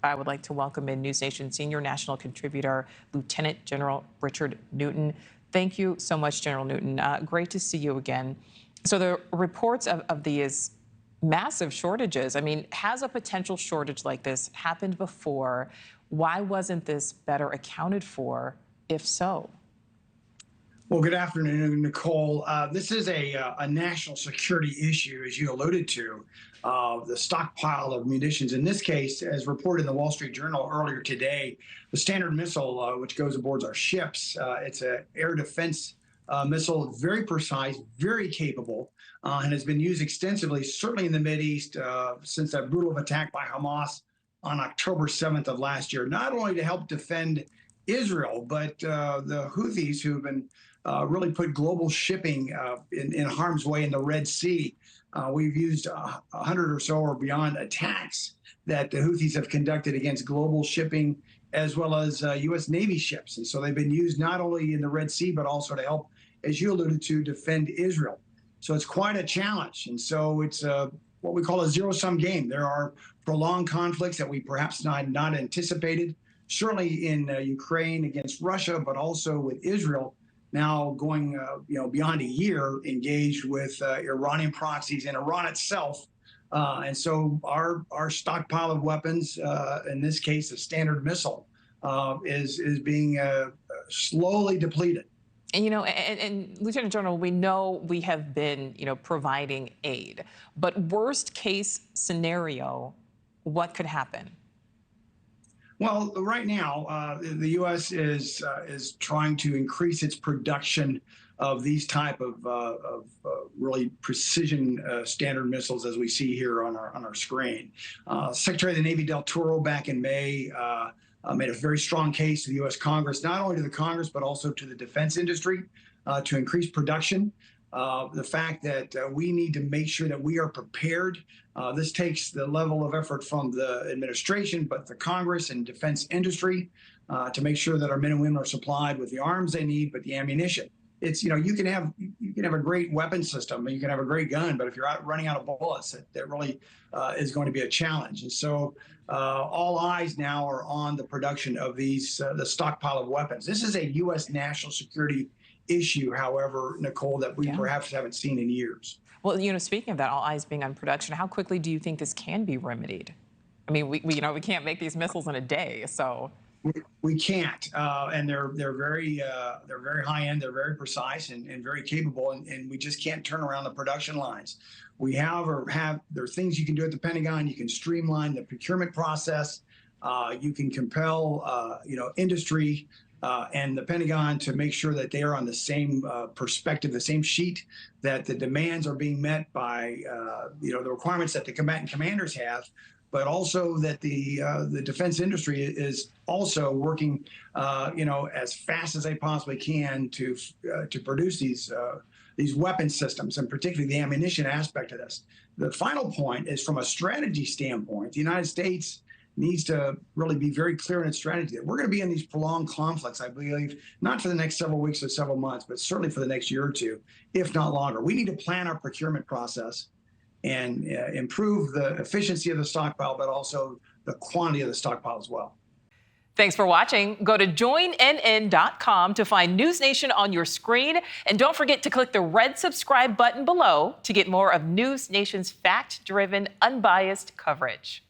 I would like to welcome in NewsNation senior national contributor, Lieutenant General Richard Newton. Thank you so much, General Newton. Great to see you again. So the reports of these massive shortages, I mean, has a potential shortage like this happened before? Why wasn't this better accounted for, if so? Well, good afternoon, Nichole. This is a national security issue, as you alluded to. The stockpile of munitions, in this case, as reported in the Wall Street Journal earlier today, the Standard missile, which goes aboard our ships, it's an air defense missile, very precise, very capable, and has been used extensively, certainly in the Mideast, since that brutal attack by Hamas on October 7th of last year, not only to help defend Israel, but the Houthis, who've been really put global shipping in harm's way in the Red Sea. We've used 100 or so or beyond attacks that the Houthis have conducted against global shipping as well as U.S. Navy ships. And so they've been used not only in the Red Sea, but also to help, as you alluded to, defend Israel. So it's quite a challenge. And so it's what we call a zero-sum game. There are prolonged conflicts that we perhaps not anticipated, certainly in Ukraine against Russia, but also with Israel. Now going beyond a year, engaged with Iranian proxies and Iran itself. And so our stockpile of weapons, in this case, the Standard missile, is being slowly depleted. And, and Lieutenant General, we know we have been, providing aid, but worst case scenario, what could happen? Well, right now, the U.S. is trying to increase its production of these type of really precision Standard missiles, as we see here on our screen. Secretary of the Navy Del Toro back in May made a very strong case to the U.S. Congress, not only to the Congress but also to the defense industry, to increase production. The fact that we need to make sure that we are prepared. This takes the level of effort from the administration, but the Congress and defense industry to make sure that our men and women are supplied with the arms they need, but the ammunition. It's, you can have a great weapon system, and you can have a great gun, but if you're running out of bullets, that really is going to be a challenge. And so all eyes now are on the production of these, the stockpile of weapons. This is a U.S. national security issue, however, Nichole, that we perhaps haven't seen in years. Well, speaking of that, all eyes being on production, how quickly do you think this can be remedied? I mean, we can't make these missiles in a day, so. We can't, and they're very high end, they're very precise and very capable, and we just can't turn around the production lines. We there are things you can do at the Pentagon. You can streamline the procurement process. You can compel, industry and the Pentagon to make sure that they are on the same perspective, the same sheet, that the demands are being met by, the requirements that the combatant commanders have, but also that the defense industry is also working, as fast as they possibly can to produce these weapon systems, and particularly the ammunition aspect of this. The final point is, from a strategy standpoint, the United States needs to really be very clear in its strategy that we're going to be in these prolonged conflicts, I believe, not for the next several weeks or several months, but certainly for the next year or two, if not longer. We need to plan our procurement process and improve the efficiency of the stockpile, but also the quantity of the stockpile as well. Thanks for watching. Go to joinnn.com to find NewsNation on your screen. And don't forget to click the red subscribe button below to get more of NewsNation's fact-driven, unbiased coverage.